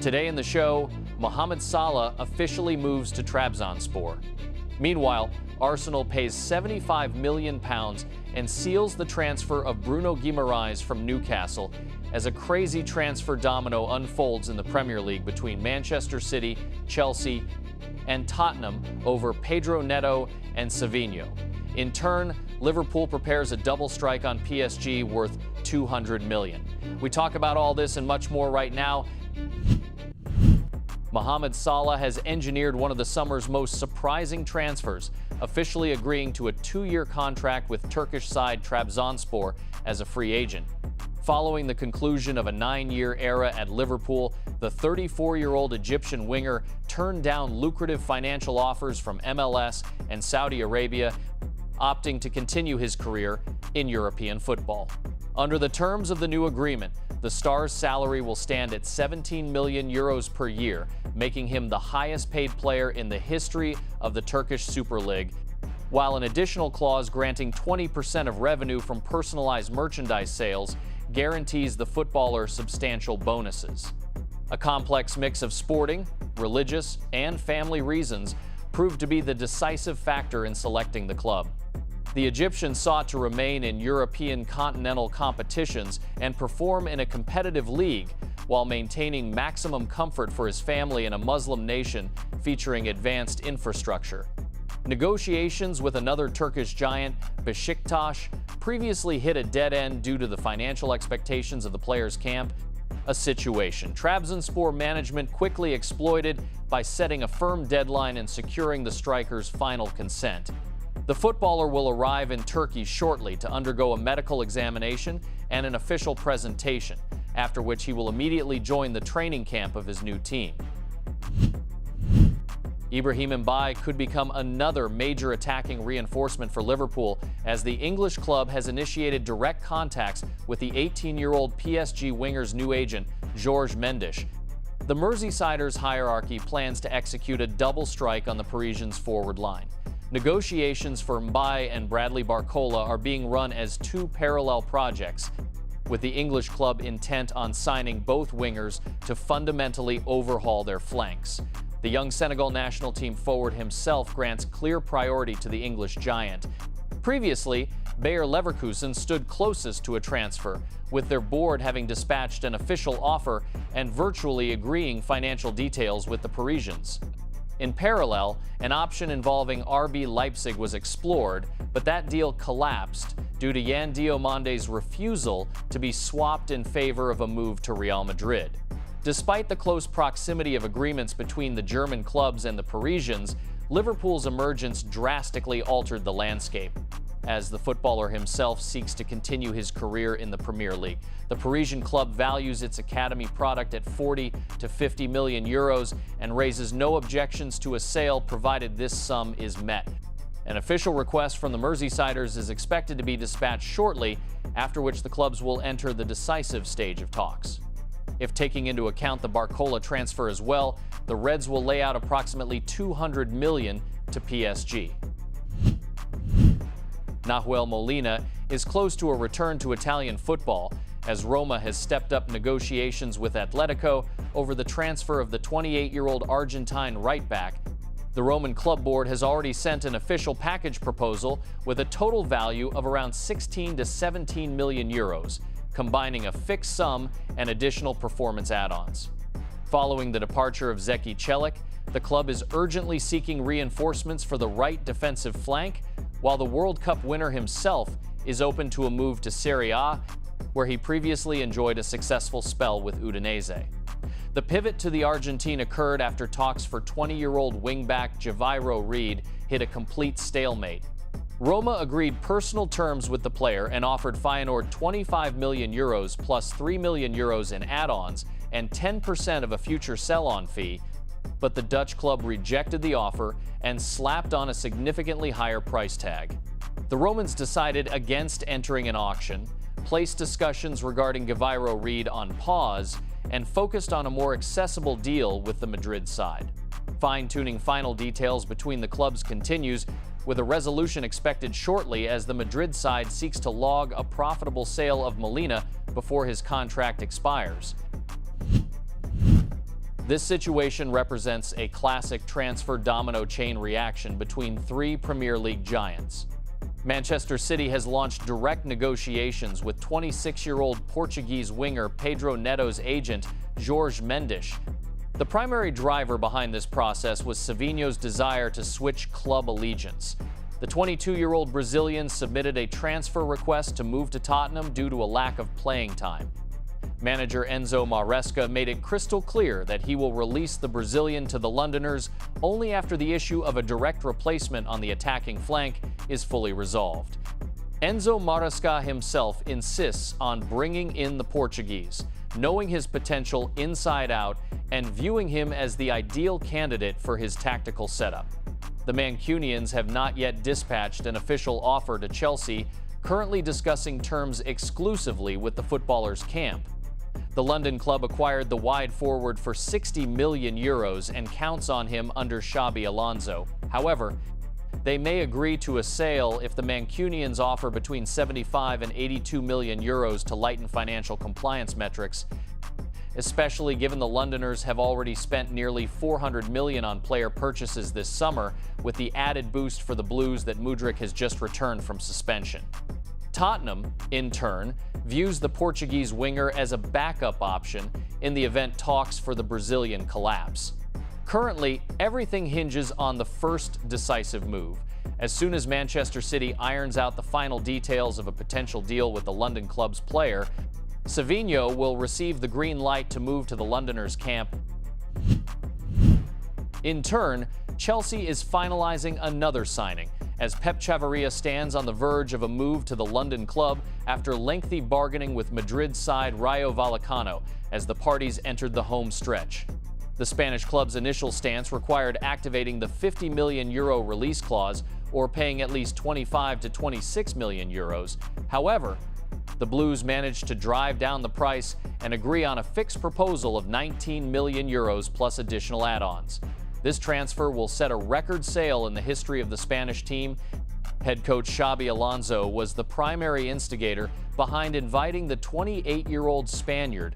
Today in the show, Mohamed Salah officially moves to Trabzonspor. Meanwhile, Arsenal pays £75 million and seals the transfer of Bruno Guimarães from Newcastle as a crazy transfer domino unfolds in the Premier League between Manchester City, Chelsea, and Tottenham over Pedro Neto and Savinho. In turn, Liverpool prepares a double strike on PSG worth $200 million. We talk about all this and much more right now. Mohamed Salah has engineered one of the summer's most surprising transfers, officially agreeing to a 2-year contract with Turkish side Trabzonspor as a free agent. Following the conclusion of a 9-year era at Liverpool, the 34-year-old Egyptian winger turned down lucrative financial offers from MLS and Saudi Arabia, opting to continue his career in European football. Under the terms of the new agreement, the star's salary will stand at €17 million per year, making him the highest-paid player in the history of the Turkish Super League, while an additional clause granting 20% of revenue from personalized merchandise sales guarantees the footballer substantial bonuses. A complex mix of sporting, religious, and family reasons proved to be the decisive factor in selecting the club. The Egyptian sought to remain in European continental competitions and perform in a competitive league while maintaining maximum comfort for his family in a Muslim nation featuring advanced infrastructure. Negotiations with another Turkish giant, Beşiktaş, previously hit a dead end due to the financial expectations of the players' camp, a situation Trabzonspor management quickly exploited by setting a firm deadline and securing the striker's final consent. The footballer will arrive in Turkey shortly to undergo a medical examination and an official presentation, after which he will immediately join the training camp of his new team. Ibrahim Mbaye could become another major attacking reinforcement for Liverpool as the English club has initiated direct contacts with the 18-year-old PSG winger's new agent, Jorge Mendes. The Merseysiders' hierarchy plans to execute a double strike on the Parisians' forward line. Negotiations for Mbaye and Bradley Barcola are being run as two parallel projects, with the English club intent on signing both wingers to fundamentally overhaul their flanks. The young Senegal national team forward himself grants clear priority to the English giant. Previously, Bayer Leverkusen stood closest to a transfer, with their board having dispatched an official offer and virtually agreeing financial details with the Parisians. In parallel, an option involving RB Leipzig was explored, but that deal collapsed due to Yan Diomandé's refusal to be swapped in favor of a move to Real Madrid. Despite the close proximity of agreements between the German clubs and the Parisians, Liverpool's emergence drastically altered the landscape, as the footballer himself seeks to continue his career in the Premier League. The Parisian club values its academy product at 40 to 50 million euros and raises no objections to a sale provided this sum is met. An official request from the Merseysiders is expected to be dispatched shortly, after which the clubs will enter the decisive stage of talks. If taking into account the Barcola transfer as well, the Reds will lay out approximately $200 million to PSG. Nahuel Molina is close to a return to Italian football, as Roma has stepped up negotiations with Atletico over the transfer of the 28-year-old Argentine right-back. The Roman club board has already sent an official package proposal with a total value of around 16 to 17 million euros, combining a fixed sum and additional performance add-ons. Following the departure of Zeki Çelik, the club is urgently seeking reinforcements for the right defensive flank, while the World Cup winner himself is open to a move to Serie A, where he previously enjoyed a successful spell with Udinese. The pivot to the Argentine occurred after talks for 20-year-old wingback Javier Reed hit a complete stalemate. Roma agreed personal terms with the player and offered Feyenoord 25 million euros plus 3 million euros in add-ons and 10% of a future sell-on fee, but the Dutch club rejected the offer and slapped on a significantly higher price tag. The Romans decided against entering an auction, placed discussions regarding Javier Reed on pause, and focused on a more accessible deal with the Madrid side. Fine-tuning final details between the clubs continues, with a resolution expected shortly as the Madrid side seeks to log a profitable sale of Molina before his contract expires. This situation represents a classic transfer domino chain reaction between three Premier League giants. Manchester City has launched direct negotiations with 26-year-old Portuguese winger Pedro Neto's agent, Jorge Mendes. The primary driver behind this process was Savinho's desire to switch club allegiance. The 22-year-old Brazilian submitted a transfer request to move to Tottenham due to a lack of playing time. Manager Enzo Maresca made it crystal clear that he will release the Brazilian to the Londoners only after the issue of a direct replacement on the attacking flank is fully resolved. Enzo Maresca himself insists on bringing in the Portuguese, knowing his potential inside out and viewing him as the ideal candidate for his tactical setup. The Mancunians have not yet dispatched an official offer to Chelsea, currently discussing terms exclusively with the footballer's camp. The London club acquired the wide forward for €60 million and counts on him under Xabi Alonso. However, they may agree to a sale if the Mancunians offer between €75 and €82 million to lighten financial compliance metrics, especially given the Londoners have already spent nearly $400 million on player purchases this summer, with the added boost for the Blues that Mudryk has just returned from suspension. Tottenham, in turn, views the Portuguese winger as a backup option in the event talks for the Brazilian collapse. Currently, everything hinges on the first decisive move. As soon as Manchester City irons out the final details of a potential deal with the London club's player, Savinho will receive the green light to move to the Londoners' camp. In turn, Chelsea is finalizing another signing, as Pep Chavarria stands on the verge of a move to the London club after lengthy bargaining with Madrid side Rayo Vallecano as the parties entered the home stretch. The Spanish club's initial stance required activating the €50 million release clause or paying at least €25 to €26 million. However, the Blues managed to drive down the price and agree on a fixed proposal of €19 million plus additional add-ons. This transfer will set a record sale in the history of the Spanish team. Head coach Xabi Alonso was the primary instigator behind inviting the 28-year-old Spaniard.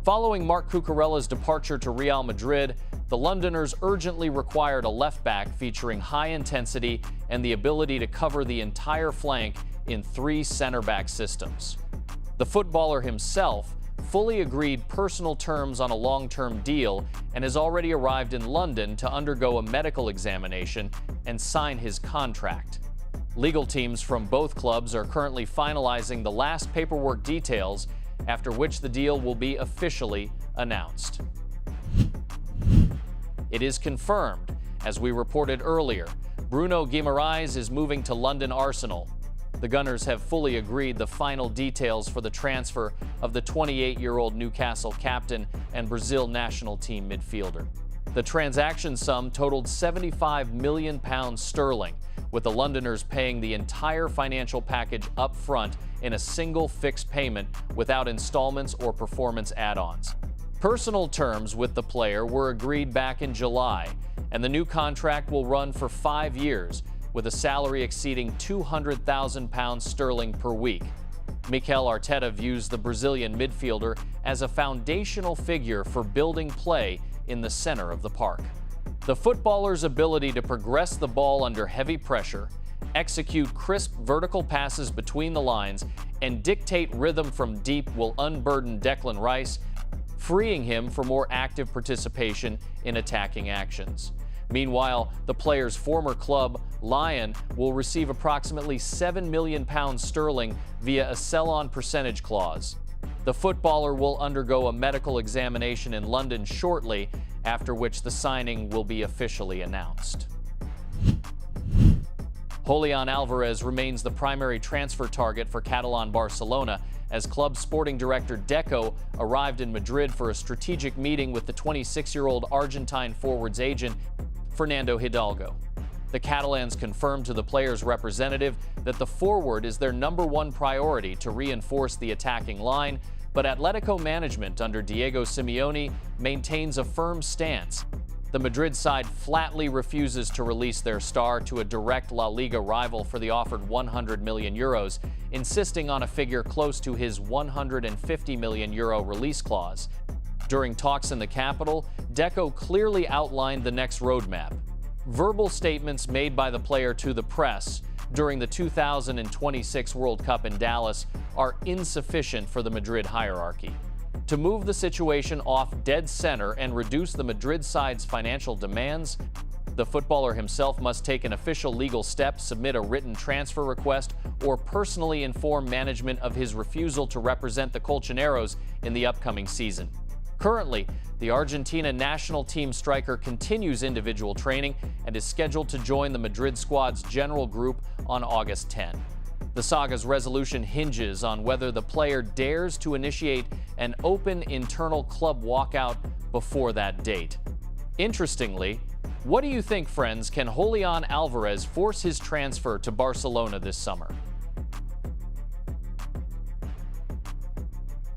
Following Marc Cucurella's departure to Real Madrid, the Londoners urgently required a left-back featuring high intensity and the ability to cover the entire flank in three center-back systems. The footballer himself fully agreed personal terms on a long-term deal and has already arrived in London to undergo a medical examination and sign his contract. Legal teams from both clubs are currently finalizing the last paperwork details, after which the deal will be officially announced. It is confirmed, as we reported earlier, Bruno Guimarães is moving to London Arsenal. The Gunners have fully agreed the final details for the transfer of the 28-year-old Newcastle captain and Brazil national team midfielder. The transaction sum totaled £75 million sterling, with the Londoners paying the entire financial package up front in a single fixed payment without installments or performance add-ons. Personal terms with the player were agreed back in July, and the new contract will run for 5 years, with a salary exceeding £200,000 sterling per week. Mikel Arteta views the Brazilian midfielder as a foundational figure for building play in the center of the park. The footballer's ability to progress the ball under heavy pressure, execute crisp vertical passes between the lines, and dictate rhythm from deep will unburden Declan Rice, freeing him for more active participation in attacking actions. Meanwhile, the player's former club, Lyon, will receive approximately £7 million sterling via a sell-on percentage clause. The footballer will undergo a medical examination in London shortly, after which the signing will be officially announced. Julian Alvarez remains the primary transfer target for Catalan Barcelona, as club sporting director Deco arrived in Madrid for a strategic meeting with the 26-year-old Argentine forward's agent, Fernando Hidalgo. The Catalans confirmed to the player's representative that the forward is their #1 priority to reinforce the attacking line, but Atletico management under Diego Simeone maintains a firm stance. The Madrid side flatly refuses to release their star to a direct La Liga rival for the offered €100 million, insisting on a figure close to his €150 million release clause. During talks in the capital, Deco clearly outlined the next roadmap. Verbal statements made by the player to the press during the 2026 World Cup in Dallas are insufficient for the Madrid hierarchy. To move the situation off dead center and reduce the Madrid side's financial demands, the footballer himself must take an official legal step, submit a written transfer request, or personally inform management of his refusal to represent the Colchoneros in the upcoming season. Currently, the Argentina national team striker continues individual training and is scheduled to join the Madrid squad's general group on August 10. The saga's resolution hinges on whether the player dares to initiate an open internal club walkout before that date. Interestingly, what do you think, friends? Can Julian Alvarez force his transfer to Barcelona this summer?